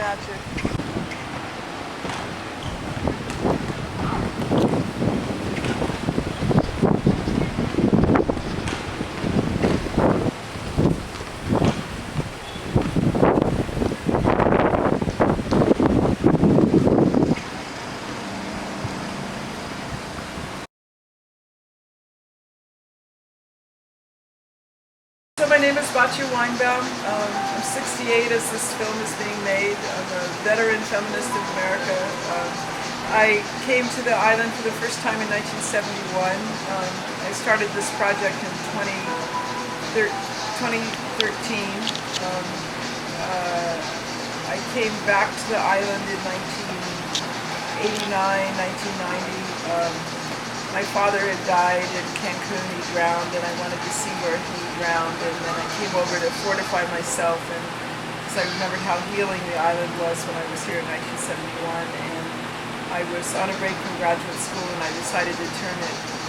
magic. So my name is Batya Weinbaum. I'm 68 as this film is being made. I'm a veteran feminist of America. I came to the island for the first time in 1971. I started this project in 2013. I came back to the island in 1989, 1990. My father had died in Cancun. He drowned, and I wanted to see where he drowned, and then I came over to fortify myself, and because I remembered how healing the island was when I was here in 1971, and I was on a break from graduate school, and I decided to turn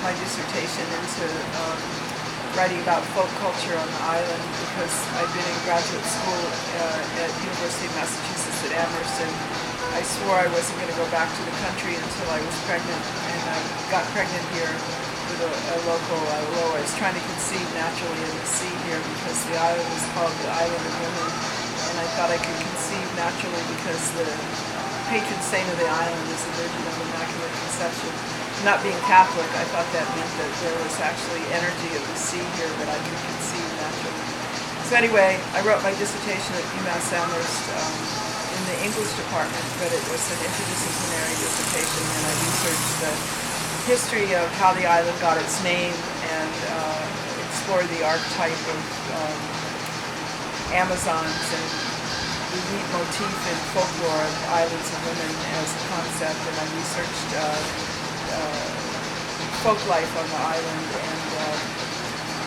my dissertation into writing about folk culture on the island, because I'd been in graduate school at University of Massachusetts at Amherst, and I swore I wasn't going to go back to the country until I was pregnant, and I got pregnant here with a local. I was trying to conceive naturally in the sea here because the island is called the Island of Women, and I thought I could conceive naturally because the patron saint of the island is the Virgin of Immaculate Conception. Not being Catholic, I thought that meant that there was actually energy of the sea here that I could conceive naturally. So anyway, I wrote my dissertation at UMass Amherst in the English department, but it was an interdisciplinary dissertation, and I researched the history of how the island got its name and explored the archetype of Amazons and the motif in folklore of islands and women as a concept, and I researched folk life on the island, and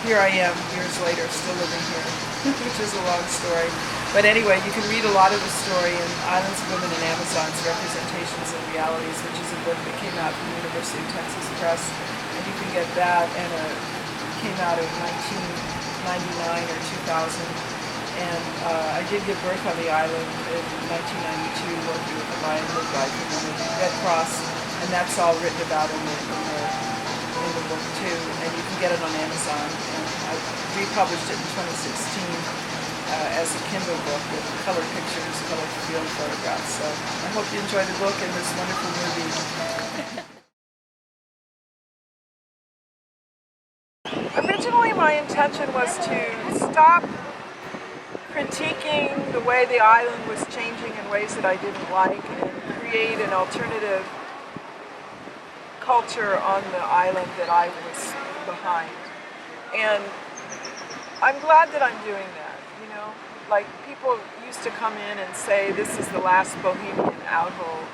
here I am years later still living here, which is a long story. But anyway, you can read a lot of the story in Islands of Women and Amazons, Representations and Realities, which is a book that came out from the University of Texas Press, and you can get that, and it came out in 1999 or 2000, and I did give birth on the island in 1992, working with the Mayan midwife and the Red Cross, and that's all written about in the book too, and you can get it on Amazon, and I republished it in 2016. As a Kindle book with color pictures, color field photographs. So I hope you enjoy the book and this wonderful movie. Originally my intention was to stop critiquing the way the island was changing in ways that I didn't like and create an alternative culture on the island that I was behind. And I'm glad that I'm doing that. You know, like people used to come in and say this is the last Bohemian outhole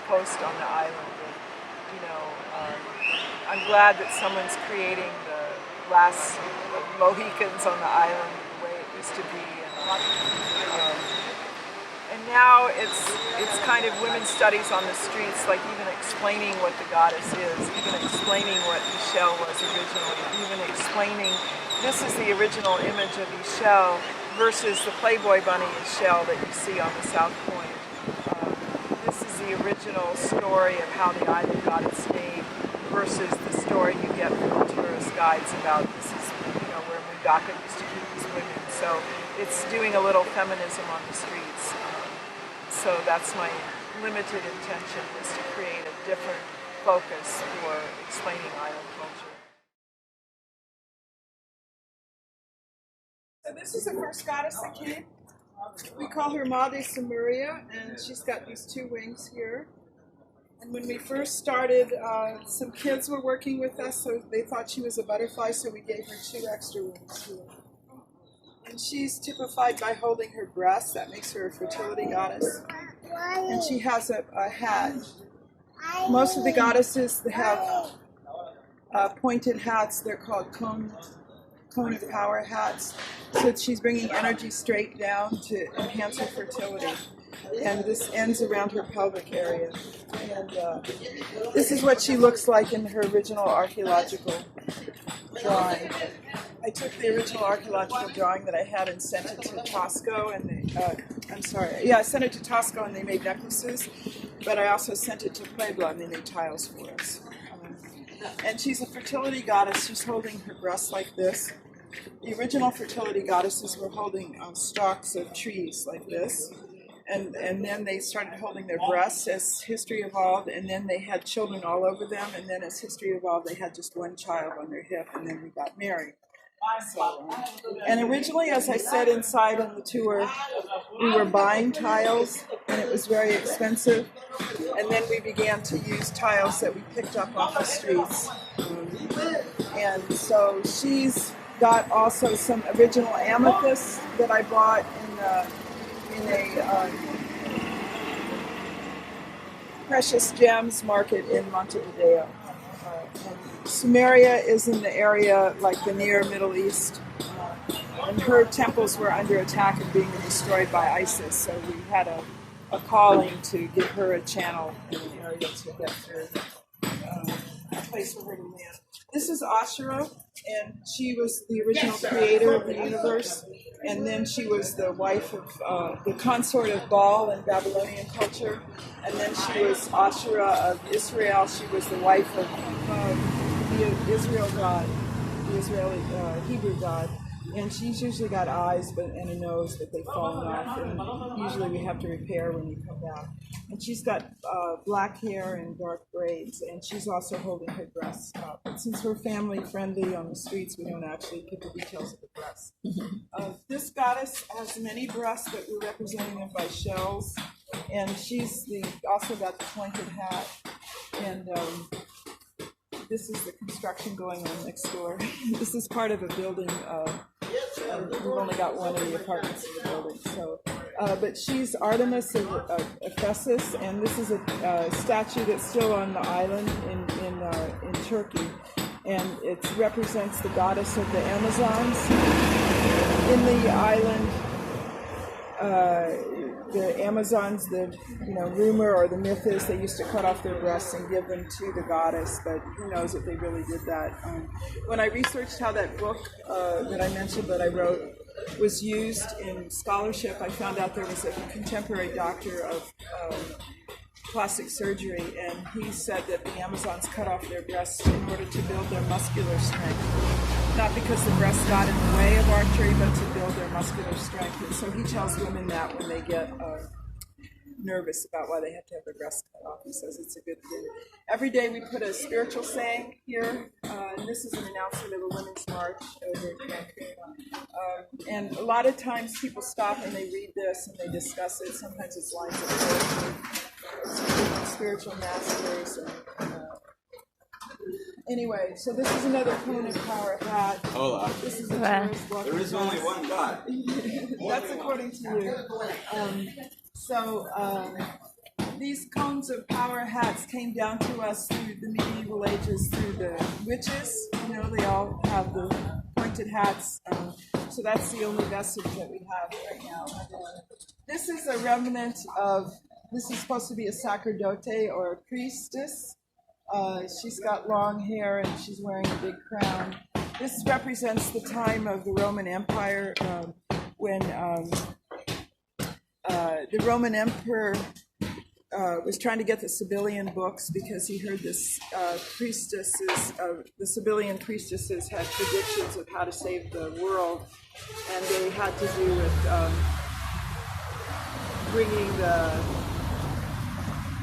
post on the island. And, you know, I'm glad that someone's creating the last Mohicans on the island the way it used to be. And now it's kind of women's studies on the streets, like even explaining what the goddess is, even explaining what Michelle was originally, even explaining this is the original image of Michelle versus the Playboy bunny Michelle that you see on the South Point. This is the original story of how the island got its name versus the story you get from tourist guides about this is, you know, where Mundaka used to keep his women. So it's doing a little feminism on the streets. So that's my limited intention, is to create a different focus for explaining island culture. So this is the first goddess that came. We call her Ma de Samuria, and she's got these two wings here. And when we first started, some kids were working with us, so they thought she was a butterfly, so we gave her 2 extra wings here. And she's typified by holding her breast. That makes her a fertility goddess. And she has a hat. Most of the goddesses have pointed hats. They're called cone of power hats. So she's bringing energy straight down to enhance her fertility. And this ends around her pelvic area. And this is what she looks like in her original archaeological drawing. I took the original archaeological drawing that I had and sent it to Tosco, and I sent it to Tosco and they made necklaces, but I also sent it to Puebla and they made tiles for us. And she's a fertility goddess. She's holding her breasts like this. The original fertility goddesses were holding stalks of trees like this. And then they started holding their breasts as history evolved, and then they had children all over them, and then as history evolved, they had just one child on their hip, and then we got married. So, and originally, as I said inside on the tour, we were buying tiles, and it was very expensive, and then we began to use tiles that we picked up off the streets. And so she's got also some original amethyst that I bought in a precious gems market in Montevideo. Sumeria is in the area like the near Middle East, and her temples were under attack and being destroyed by ISIS, so we had a calling to give her a channel in the area to get through, a place for her to land. This is Ashura, and she was the original creator of the universe, and then she was the wife of, the consort of Baal in Babylonian culture, and then she was Ashura of Israel. She was the wife of the Israel god, the Israeli Hebrew god, and she's usually got eyes and a nose that they've fallen off, and usually we have to repair when we come back. And she's got black hair and dark braids, and she's also holding her breasts up. And since we're family friendly on the streets, we don't actually put the details of the breasts. This goddess has many breasts, but we're representing them by shells, and she's also got the pointed hat, and this is the construction going on next door. This is part of a building. We've only got one of the apartments in the building. So, but she's Artemis of Ephesus, and this is a statue that's still on the island in Turkey, and it represents the goddess of the Amazons. In the island, the Amazons, the rumor or the myth is they used to cut off their breasts and give them to the goddess, but who knows if they really did that. When I researched how that book that I mentioned that I wrote was used in scholarship, I found out there was a contemporary doctor of plastic surgery, and he said that the Amazons cut off their breasts in order to build their muscular strength. Not because the breasts got in the way of archery, but to build their muscular strength. And so he tells women that when they get nervous about why they have to have their breasts cut off. He says it's a good thing. Every day we put a spiritual saying here, and this is an announcement of a women's march over at Cancun. And a lot of times people stop and they read this and they discuss it. Sometimes it's lines of poetry, spiritual masters, and anyway, so this is another cone of power hat. Hola. This is a tourist walking There is only one God. That's according to you. These cones of power hats came down to us through the medieval ages through the witches. They all have the pointed hats. So that's the only vestige that we have right now. This is a remnant of, this is supposed to be a sacerdote or a priestess. She's got long hair and she's wearing a big crown. This represents the time of the Roman Empire when the Roman Emperor was trying to get the Sibyllian books because he heard this the Sibyllian priestesses had predictions of how to save the world, and they had to do with bringing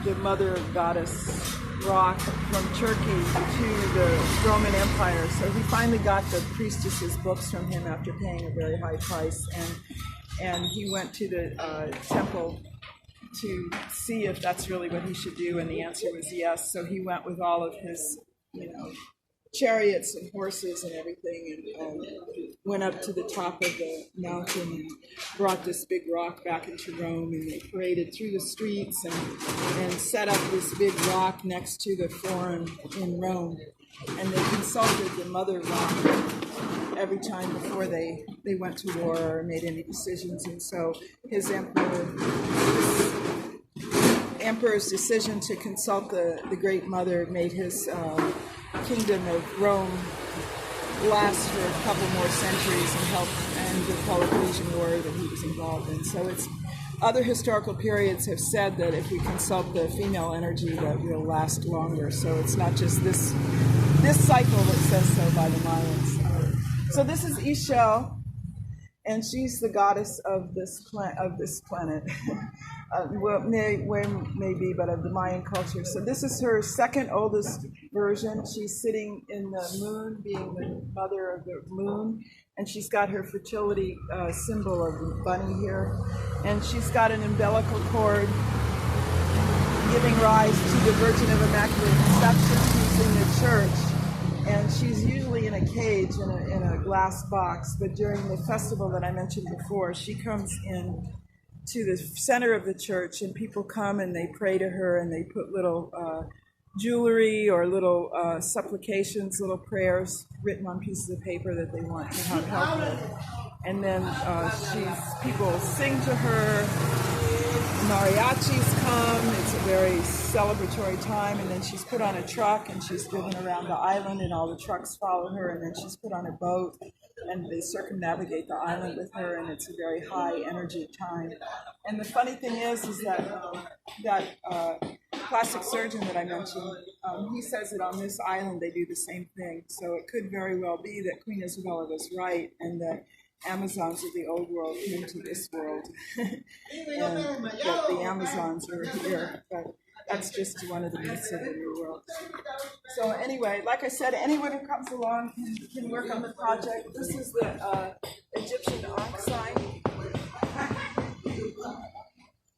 the mother goddess rock from Turkey to the Roman Empire. So he finally got the priestesses' books from him after paying a very high price, and he went to the temple to see if that's really what he should do, and the answer was yes. So he went with all of his, chariots and horses and everything, and went up to the top of the mountain and brought this big rock back into Rome, and they paraded through the streets and set up this big rock next to the Forum in Rome, and they consulted the mother rock every time before they went to war or made any decisions. And so his emperor's decision to consult the Great Mother made his kingdom of Rome last for a couple more centuries and help end the Peloponnesian War that he was involved in. So it's other historical periods have said that if we consult the female energy, that will last longer. So it's not just this cycle that says so by the Mayans. So this is Ishel, and she's the goddess of this planet. Well, maybe, but of the Mayan culture. So this is her second oldest version. She's sitting in the moon, being the mother of the moon, and she's got her fertility symbol of the bunny here, and she's got an umbilical cord giving rise to the Virgin of Immaculate Conception. She's in the church, and she's usually in a cage in a glass box. But during the festival that I mentioned before, she comes in to the center of the church, and people come and they pray to her, and they put little jewelry or little supplications, little prayers written on pieces of paper that they want to have help with. And then people sing to her, mariachis come, it's a very celebratory time, and then she's put on a truck and she's driven around the island, and all the trucks follow her, and then she's put on a boat and they circumnavigate the island with her, and it's a very high energy time. And the funny thing is that plastic surgeon that I mentioned, he says that on this island they do the same thing. So it could very well be that Queen Isabella was right, and the Amazons of the old world came to this world, and that the Amazons are here. But that's just one of the myths of the New World. So anyway, like I said, anyone who comes along can work on the project. This is the Egyptian Ankh sign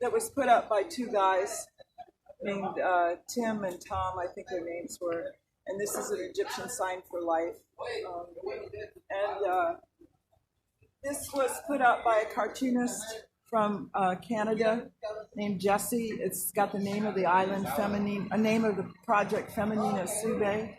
that was put up by two guys named Tim and Tom, I think their names were. And this is an Egyptian sign for life. This was put up by a cartoonist from Canada named Jesse. It's got the name of the island, Femenina, a name of the project, Femenina Sube.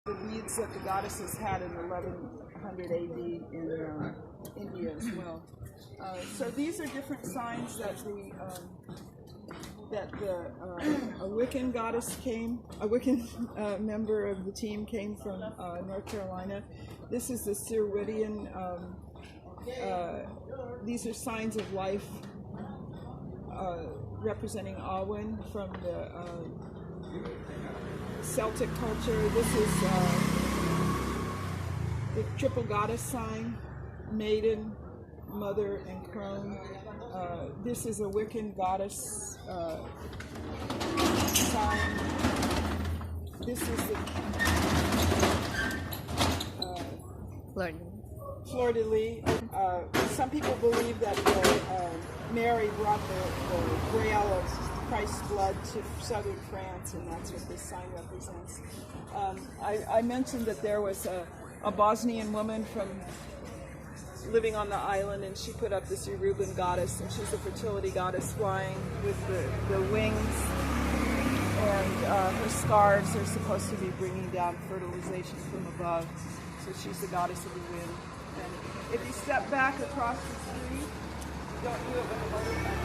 The beads that the goddesses had in 1100 AD in India as well. So these are different signs that a Wiccan goddess came, a Wiccan member of the team came from North Carolina. This is the Cerwidian. These are signs of life representing Alwyn from the Celtic culture. This is the triple goddess sign, maiden, mother, and crone. This is a Wiccan goddess sign. This is the fleur-de-lis. Some people believe that Mary brought the grail of Christ's blood to southern France, and that's what this sign represents. I mentioned that there was a Bosnian woman living on the island, and she put up this Yoruban goddess, and she's a fertility goddess flying with the wings, and her scarves are supposed to be bringing down fertilization from above. So she's the goddess of the wind. And if you step back across the street, don't do it with a motorcycle.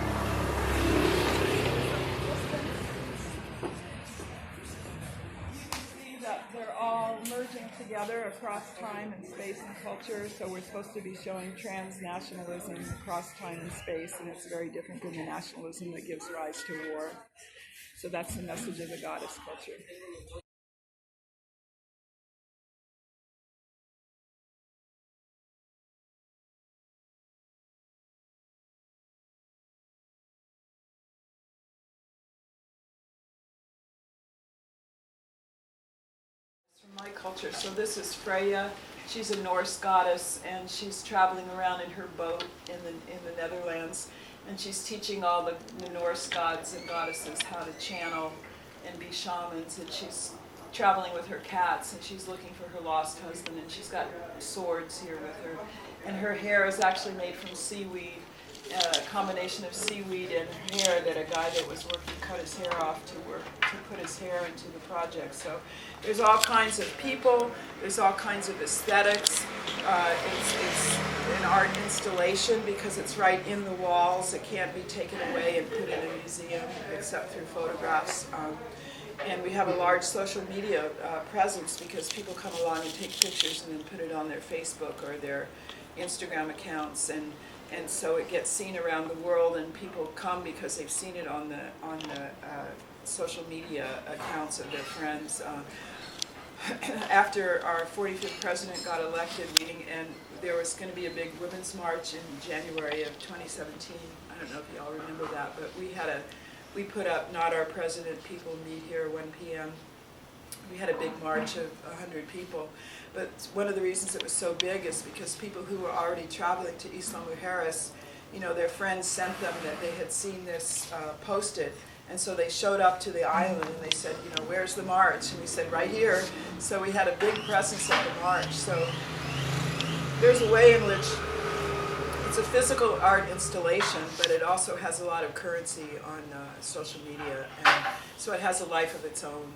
They're all merging together across time and space and culture, so we're supposed to be showing transnationalism across time and space, and it's very different than the nationalism that gives rise to war. So that's the message of the goddess culture. My culture. So this is Freya. She's a Norse goddess, and she's traveling around in her boat in the Netherlands, and she's teaching all the Norse gods and goddesses how to channel and be shamans. And she's traveling with her cats, and she's looking for her lost husband, and she's got swords here with her, and her hair is actually made from seaweed a combination of seaweed and hair that a guy that was working cut his hair off to put his hair into the project. So there's all kinds of people, there's all kinds of aesthetics. It's an art installation because it's right in the walls. It can't be taken away and put in a museum except through photographs. And we have a large social media presence because people come along and take pictures and then put it on their Facebook or their Instagram accounts, and so it gets seen around the world, and people come because they've seen it on the social media accounts of their friends. After our 45th president got elected, and there was going to be a big women's march in January of 2017. I don't know if y'all remember that, but we put up "Not Our President, People Meet Here, 1 p.m." We had a big march of 100 people. But one of the reasons it was so big is because people who were already traveling to Isla Mujeres, their friends sent them that they had seen this posted. And so they showed up to the island and they said, where's the march? And we said, right here. So we had a big presence at the march. So there's a way in which it's a physical art installation, but it also has a lot of currency on social media. And so it has a life of its own.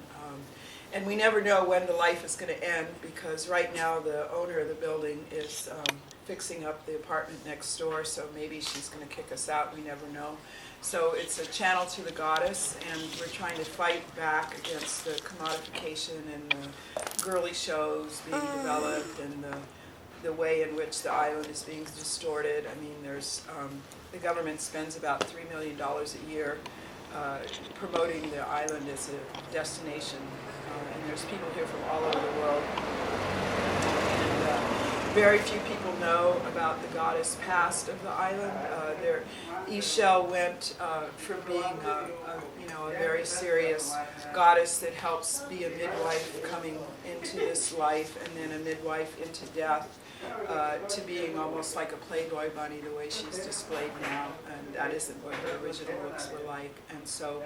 And we never know when the life is going to end, because right now the owner of the building is fixing up the apartment next door, so maybe she's going to kick us out, we never know. So it's a channel to the goddess, and we're trying to fight back against the commodification and the girly shows being developed and the way in which the island is being distorted. I mean, the government spends about $3 million a year promoting the island as a destination. And there's people here from all over the world. And very few people know about the goddess past of the island. Ishel went from being a very serious goddess that helps be a midwife coming into this life and then a midwife into death, to being almost like a Playboy bunny the way she's displayed now, and that isn't what her original looks were like. And so,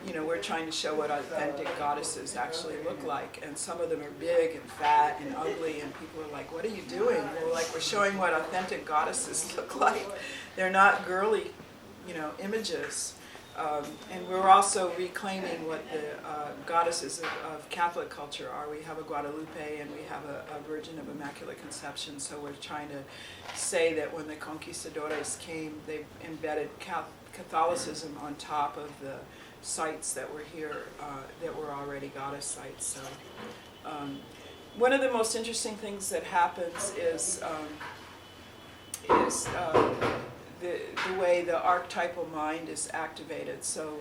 we're trying to show what authentic goddesses actually look like, and some of them are big and fat and ugly, and people are like, what are you doing? We're showing what authentic goddesses look like. They're not girly, images. And we're also reclaiming what the goddesses of Catholic culture are. We have a Guadalupe and we have a Virgin of Immaculate Conception, so we're trying to say that when the conquistadores came, they embedded Catholicism on top of the sites that were here that were already goddess sites. So one of the most interesting things that happens is the way the archetypal mind is activated. So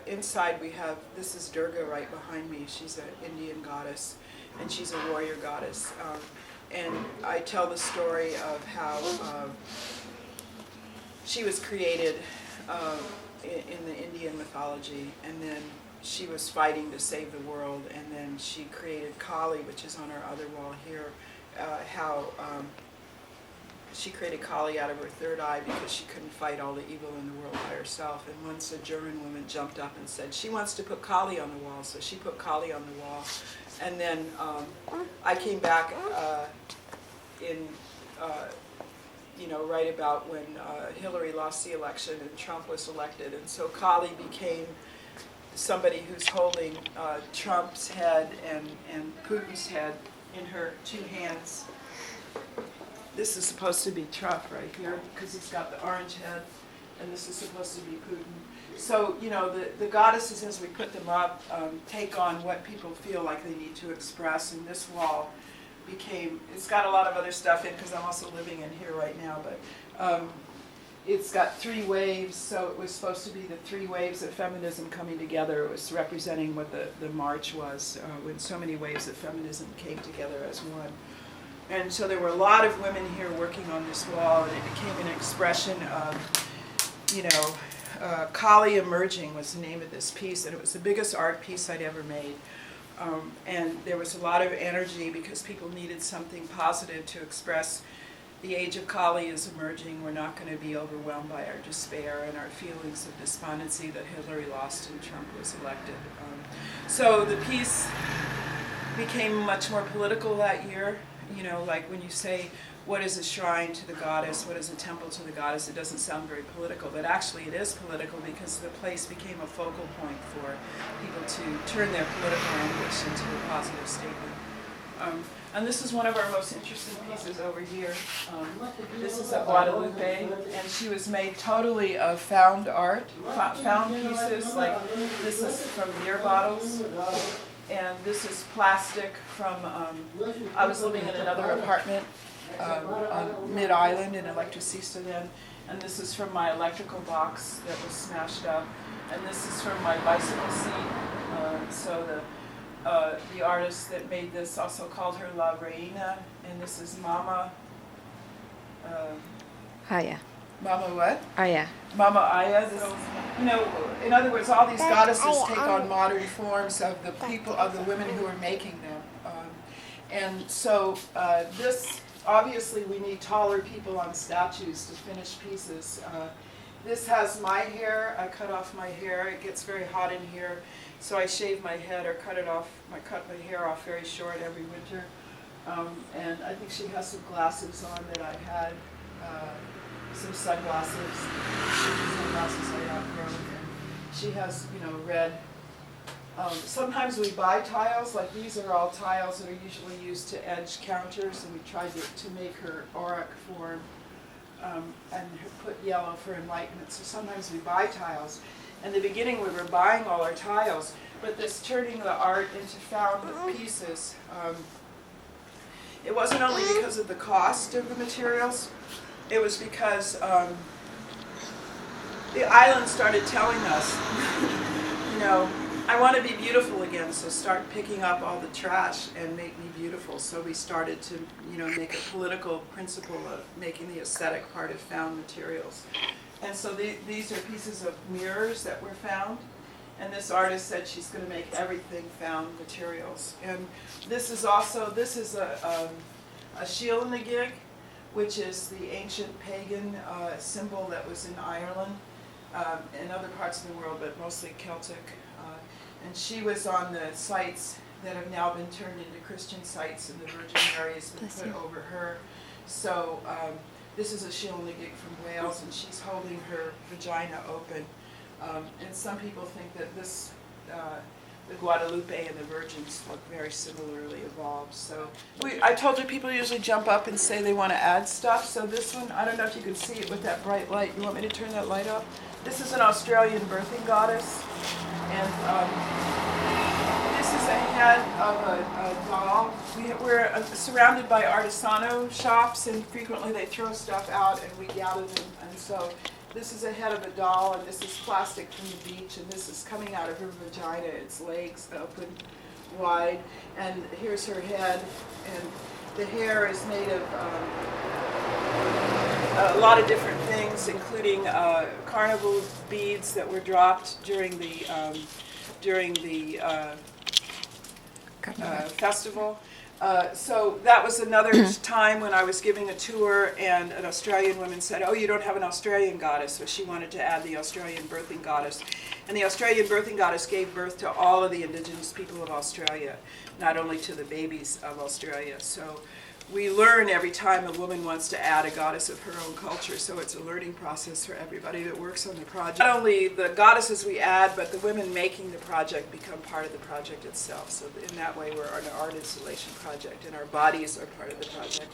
inside we have, this is Durga right behind me. She's an Indian goddess, and she's a warrior goddess. And I tell the story of how she was created in the Indian mythology, and then she was fighting to save the world, and then she created Kali, which is on our other wall here, she created Kali out of her third eye because she couldn't fight all the evil in the world by herself. And once a German woman jumped up and said, she wants to put Kali on the wall, so she put Kali on the wall. And then I came back right about when Hillary lost the election and Trump was elected. And so Kali became somebody who's holding Trump's head and Putin's head in her two hands. This is supposed to be Trump right here because he's got the orange head, and this is supposed to be Putin. So, the goddesses, as we put them up, take on what people feel like they need to express, and this wall it's got a lot of other stuff in because I'm also living in here right now, but it's got 3 waves, so it was supposed to be the 3 waves of feminism coming together. It was representing what the march was, when so many waves of feminism came together as one. And so there were a lot of women here working on this wall, and it became an expression of, Kali Emerging was the name of this piece, and it was the biggest art piece I'd ever made. And there was a lot of energy because people needed something positive to express the age of Kali is emerging. We're not going to be overwhelmed by our despair and our feelings of despondency that Hillary lost and Trump was elected. So the piece became much more political that year, you know, like when you say, what is a shrine to the goddess, what is a temple to the goddess, it doesn't sound very political, but actually it is political because the place became a focal point for people to turn their political anguish into a positive statement. And this is one of our most interesting pieces over here. This is a Guadalupe, and she was made totally of found art, found pieces, like this is from beer bottles, and this is plastic from, I was living in another apartment on Mid-Island in Electricista then, and this is from my electrical box that was smashed up, and this is from my bicycle seat, so the artist that made this also called her La Reina, and this is Mama. Aya. Mama what? Aya. Mama Aya. This, you know, in other words, all these goddesses take on modern forms of the people, of the women who are making them. And so this, obviously we need taller people on statues to finish pieces. This has my hair. I cut off my hair. It gets very hot in here, so I shave my head or cut it off. I cut my hair off very short every winter. And I think she has some glasses on that I had, some sunglasses. Sunglasses I outgrown. And she has, you know, red. Sometimes we buy tiles, like these are all tiles that are usually used to edge counters, and we tried to make her auric form. And put yellow for enlightenment. So sometimes we buy tiles. In the beginning we were buying all our tiles, but this turning the art into found pieces, it wasn't only because of the cost of the materials, it was because the island started telling us, you know, I want to be beautiful again, so start picking up all the trash and make me beautiful. So we started to, you know, make a political principle of making the aesthetic part of found materials. And so these are pieces of mirrors that were found. And this artist said she's going to make everything found materials. And this is also, this is a Shielnagig, which is the ancient pagan symbol that was in Ireland, in other parts of the world, but mostly Celtic. And she was on the sites that have now been turned into Christian sites, and the Virgin Mary has been put over her. So this is a Shielnagig from Wales, and she's holding her vagina open. And some people think that this, the Guadalupe and the Virgins look very similarly evolved. So I told you people usually jump up and say they want to add stuff. So this one, I don't know if you can see it with that bright light. You want me to turn that light up? This is an Australian birthing goddess. And this is a head of a doll. We're surrounded by artisano shops, and frequently they throw stuff out and we gather them. And so this is a head of a doll, and this is plastic from the beach, and this is coming out of her vagina, its legs open wide. And here's her head, and the hair is made of a lot of different things, including carnival beads that were dropped during the festival. So that was another time when I was giving a tour, and an Australian woman said, "Oh, you don't have an Australian goddess," so she wanted to add the Australian birthing goddess. And the Australian birthing goddess gave birth to all of the indigenous people of Australia, not only to the babies of Australia. So we learn every time a woman wants to add a goddess of her own culture, so it's a learning process for everybody that works on the project. Not only the goddesses we add, but the women making the project become part of the project itself. So in that way, we're an art installation project, and our bodies are part of the project.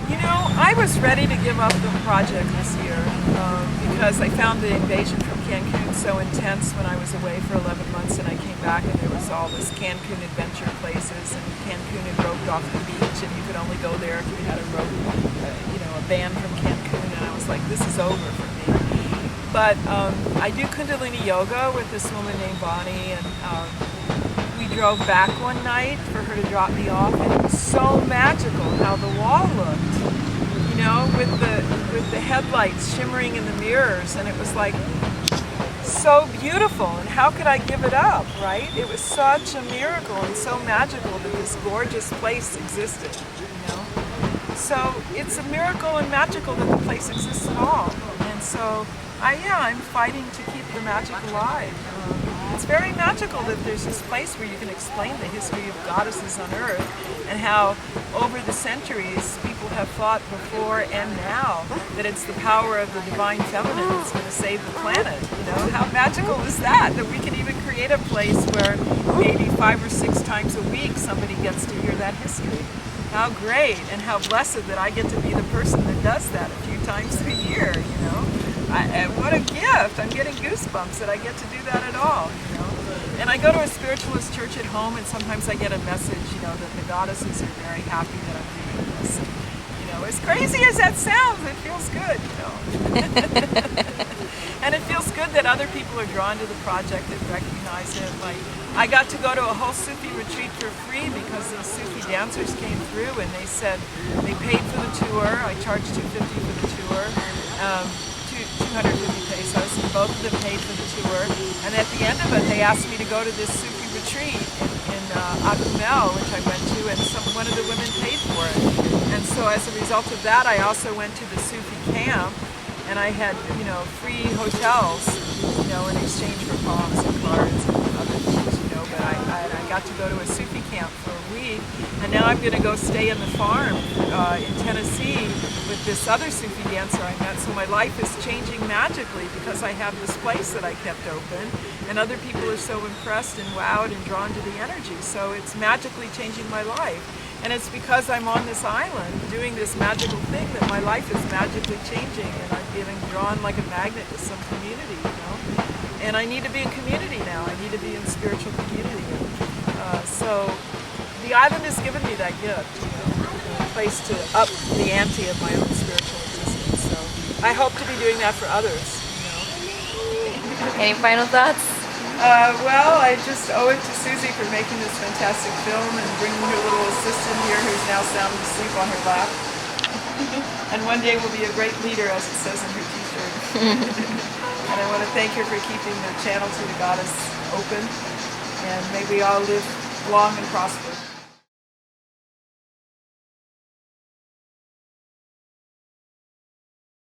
You know, I was ready to give up the project this year because I found the invasion from Cancun so intense when I was away for 11 months, and I came back and there was all this Cancun adventure places, and Cancun had roped off the beach, and you could only go there if you had a rope, you know, a band from Cancun, and I was like, this is over for me. But I do Kundalini yoga with this woman named Bonnie, and we drove back one night for her to drop me off, and it was so magical how the wall looked, you know, with the headlights shimmering in the mirrors, and it was like so beautiful, and how could I give it up, right? It was such a miracle and so magical that this gorgeous place existed, you know. So it's a miracle and magical that the place exists at all, and so I'm fighting to keep the magic alive. it's very magical that there's this place where you can explain the history of goddesses on Earth and how over the centuries people have thought before and now that it's the power of the divine feminine that's going to save the planet. You know, how magical is that? That we can even create a place where maybe 5 or 6 times a week somebody gets to hear that history. How great and how blessed that I get to be the person that does that a few times a year, you know. What a gift! I'm getting goosebumps that I get to do that at all, you know. And I go to a spiritualist church at home, and sometimes I get a message, you know, that the goddesses are very happy that I'm doing this. And, you know, as crazy as that sounds, it feels good, you know. And it feels good that other people are drawn to the project and recognize it. Like, I got to go to a whole Sufi retreat for free because those Sufi dancers came through and they said they paid for the tour. I charged $250 for the tour. 250 pesos, and both of them paid for the tour. And at the end of it, they asked me to go to this Sufi retreat in Acumel, which I went to, and one of the women paid for it. And so as a result of that, I also went to the Sufi camp, and I had, you know, free hotels, you know, in exchange for poems and cards and other things, you know. But I got to go to a Sufi camp for a week, and now I'm going to go stay in the farm in Tennessee with this other Sufi dancer I met. So my life is changing magically because I have this place that I kept open, and other people are so impressed and wowed and drawn to the energy. So it's magically changing my life. And it's because I'm on this island doing this magical thing that my life is magically changing, and I'm getting drawn like a magnet to some community, you know. And I need to be in community now. I need to be in spiritual community. So the island has given me that gift, you know, a place to up the ante of my own spiritual existence. So I hope to be doing that for others, you know. Any final thoughts? Well, I just owe it to Susie for making this fantastic film and bringing her little assistant here who's now sound asleep on her lap. And one day will be a great leader, as it says in her t-shirt. And I want to thank her for keeping the channel to the goddess open. And may we all live long and prosper.